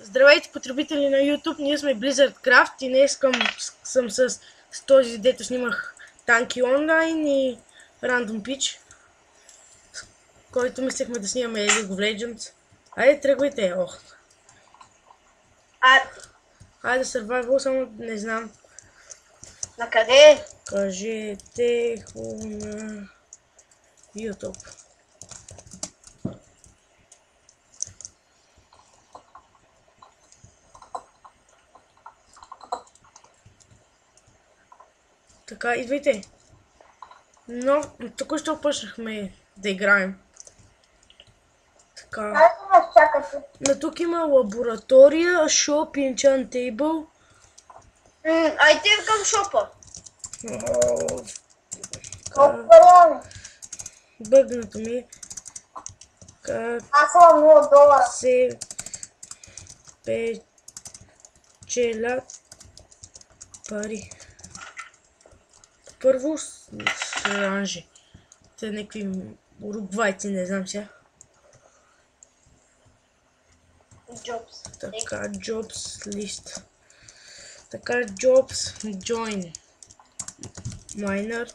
Здравейте, потребители на YouTube, ние сме Blizzard Craft и днес съм с този, дето снимах танки онлайн и Random Pitch, с който мислехме да снимаме League of Legends. Айде, тръгвайте, ох. Айде, Survival, само не знам. На къде? Кажете го на YouTube. Така, идвайте. Но току-що почнахме да играем. Така. На тук има лаборатория, шоп, enchant table. Айде към шопа. Бъгнато ми. Как Аз съм $0. се печелят пари. Първо с оранжи. Те някакви уругвайци, не знам сега. Jobs. Така, Jobs list. Така, Jobs join. Miner.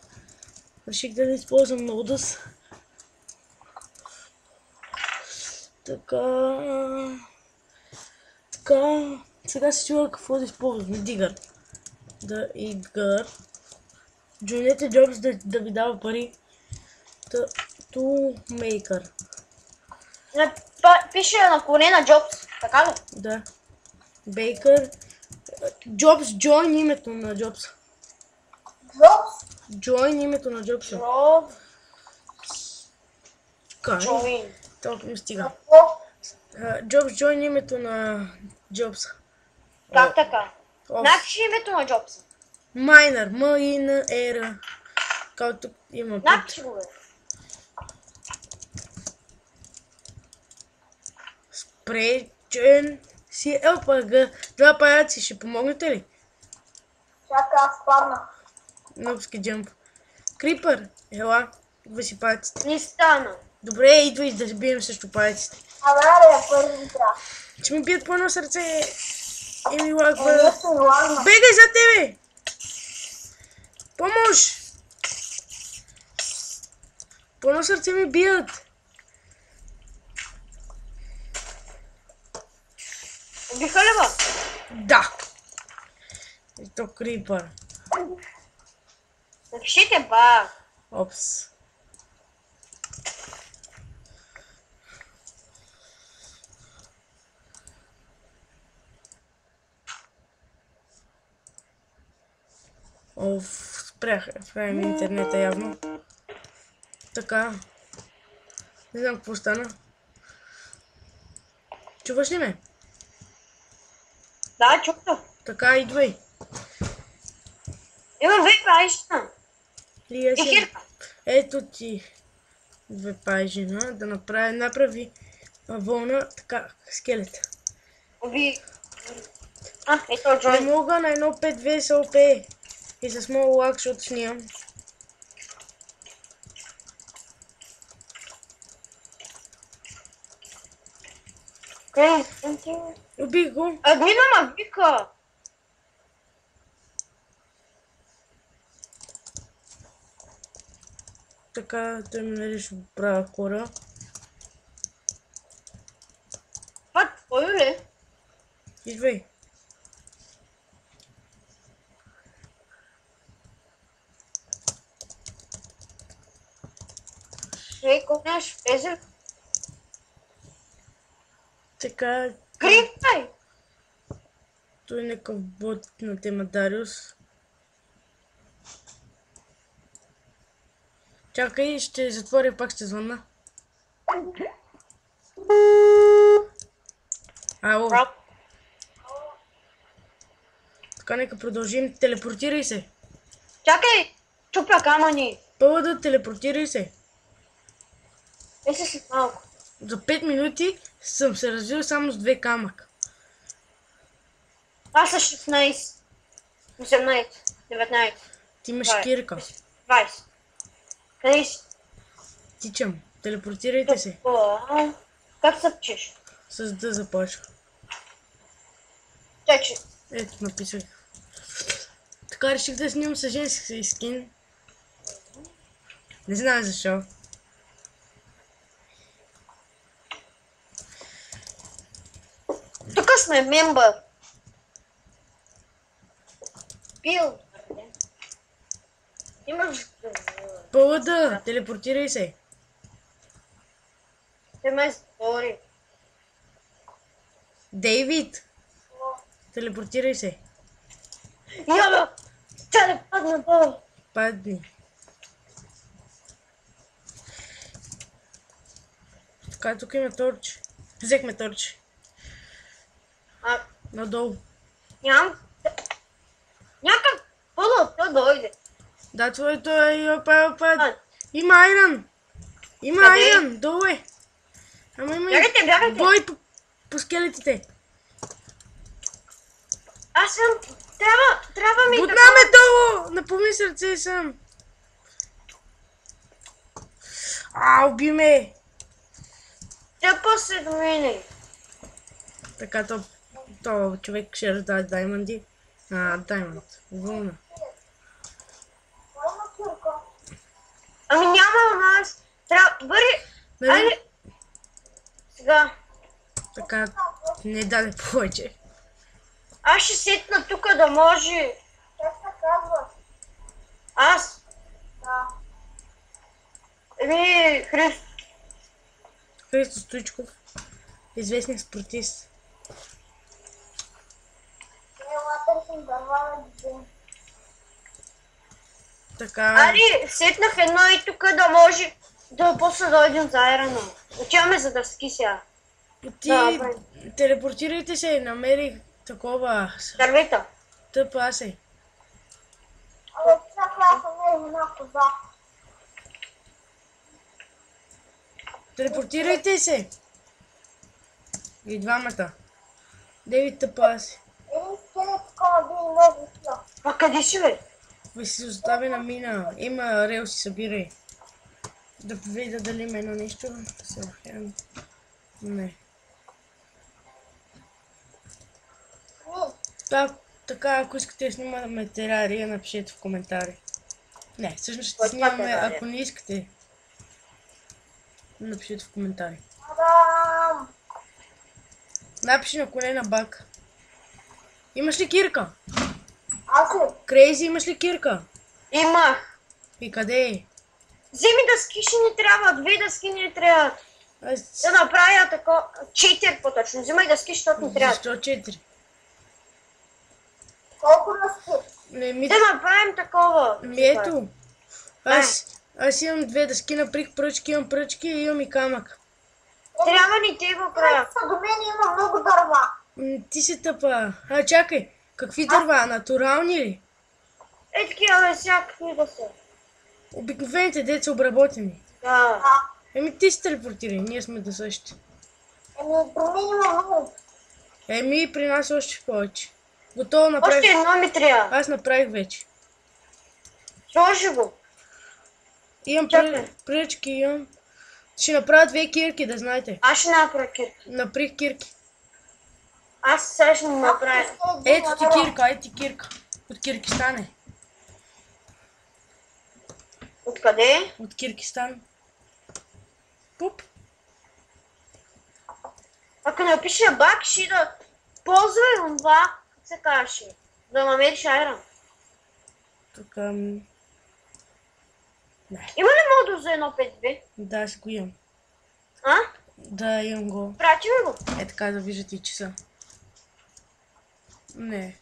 Реших да не използвам Nodus. Така. Сега се чува какво да използваме. Digger. Да, Digger. Joinете Jobs да ви дава пари. Toolmaker. Пише на коне на Jobs, така ли? Да. Baker. Jobs, join името на Jobs. Jobs? Join името на Jobs. Jobs. Кай? Join. Толкова ми стига. Jobs, join името на Jobs. Как така? Напиши името на Jobs. Miner, M-I-N-R. Както тук има. Напиши го, бе. Спречен си LPG. Два паяци, ще помогнете ли? Чакай, аз падна. Нобски джамп. Крипър, ела, идва си паяците. Не стана. Добре, идвай да бием също паяците. Абе, първи трябва. Че ми бият по едно сърце и ми лагва. Нещо ми лагна. Бегай за тебе! Помощ! По едно сърце ми бият. Убиха ли ба? Да! И то крипър. Напишете ба. Опс. Оф, спряме интернета явно. Така. Не знам какво стана. Чуваш ли ме? Да, чукна. Така, идвай. Има две паища. Ето ти две пайжина да направи вълна, така, скелет. Уби. Ето Не Джой. мога на 1.5.2 SLP и с много лак, защото снимам. Убих го. Админа ма вика. Така, той ми нарича права кора. Това твой ли? Идвай. Шей, коняш, влезе. Така, Крипай! той е някакъв бот на тема Дариус. Чакай, ще затворя, пак ще звънна. Ало. Така, нека продължим. Телепортирай се. Чакай! Чупя камъни. Първо да телепортирай се. Се след малко. За 5 минути съм се развил само с 2 камък. Аз са 16. 18. 19. Ти имаш 20. кирка. 20. Къде си? Тичам. Телепортирайте се. Как се пчеш? С да започва. Тече. Ето, написах. Така реших да снимам с женски скин. Не знам защо. Тук сме мембър. Пил. Имаш... Пълда, телепортирай се. Те ме сбори. Дейвид, телепортирай се. Яба! Тя да падна долу. Падни. Така, тук има торч. Взехме торч. Надолу. Нямам... Някак пълно, то дойде. Да, твоето е... Опа. Има айрон. Има Къде? айрон. Долу е. Ама има и... Бягайте. Бой по скелетите. Аз съм... Трябва ми Бутна ме долу! Напомни сърце съм. Уби ме. Тя после до мене. Така, то човек ще раздава даймонди. Даймонд. Вълна. Ами няма, аз. Трябва... Бъри... Нали? Айде. Сега. Така, не даде повече. Аз ще сетна тук да може. Как се казва? Аз. Да. Христо. Христо Стоичков. Известен спортист. Търсим дърва да видим. Така. Ари, сетнах едно и тук да може да после дойдем за айрона. Отиваме за дъски сега. Ти телепортирайте се, намерих такова Дървета. тъп асе. Абе, чак аз съм една коза. Телепортирайте се. И двамата. Девид тъп асе. Един скелет такова би много сила. А къде си бе? Ви си остави на мина. Има релси, събирай. Да видя дали има едно нещо. Не. Така, ако искате да снимаме терария, напишете в коментари. Не, всъщност ще снимаме, ако не искате. Напишете в коментари. Адам! Напиши на колена бак. Имаш ли кирка? Аз ли? Крейзи, имаш ли кирка? Имах. И къде е? Вземи дъски ще ни трябва, 2 дъски ни трябват. Аз... Да направя такова, 4 по-точно. Взимай дъски, защото ни трябва. Защо 4? Колко дъски? Не, ми... Да направим такова. Ето. Аз имам 2 дъски, наприх пръчки, имам пръчки и имам и камък. Трябва ни те го правя. До мен има много дърва. Ти си тъпа. Чакай. Какви дърва? Натурални ли? Е такива бе, всякакви да са. Обикновените деца обработени. Да. Еми ти си телепортирай, ние сме да същи. До мен има много. При нас още повече. Готово направих. Още едно ми трябва. Аз направих вече. Сложи го. Имам Чакай. пръчки, имам. Ще направя 2 кирки, да знаете. Аз ще направя кирки. Наприх кирки. Аз сега ще му направя. Ето ти кирка, ето ти кирка. От Киргизстан. Откъде? От Киргизстан. Пуп. Ако напиша бак, ще да ползвай това, как се казваше, да намериш айрон. Тук... Има ли модул за 1.5.2? Да, си го имам. А? Да, имам го. Прати ми го. Е така да виждате и часа. Не.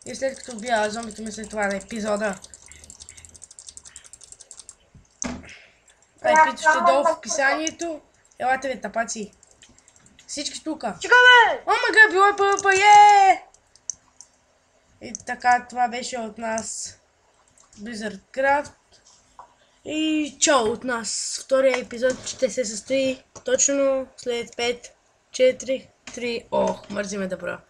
И след като убия зомбите ми след това на епизода. Айпито ще долу в описанието. Елате бе, тапаци. Всички тука. Чека бе! О, мага, било е пълпа, е! И така, това беше от нас Blizzard Craft. И чао от нас. Втория епизод ще се състои точно след 5, 4, 3. Ох, мързиме да бра.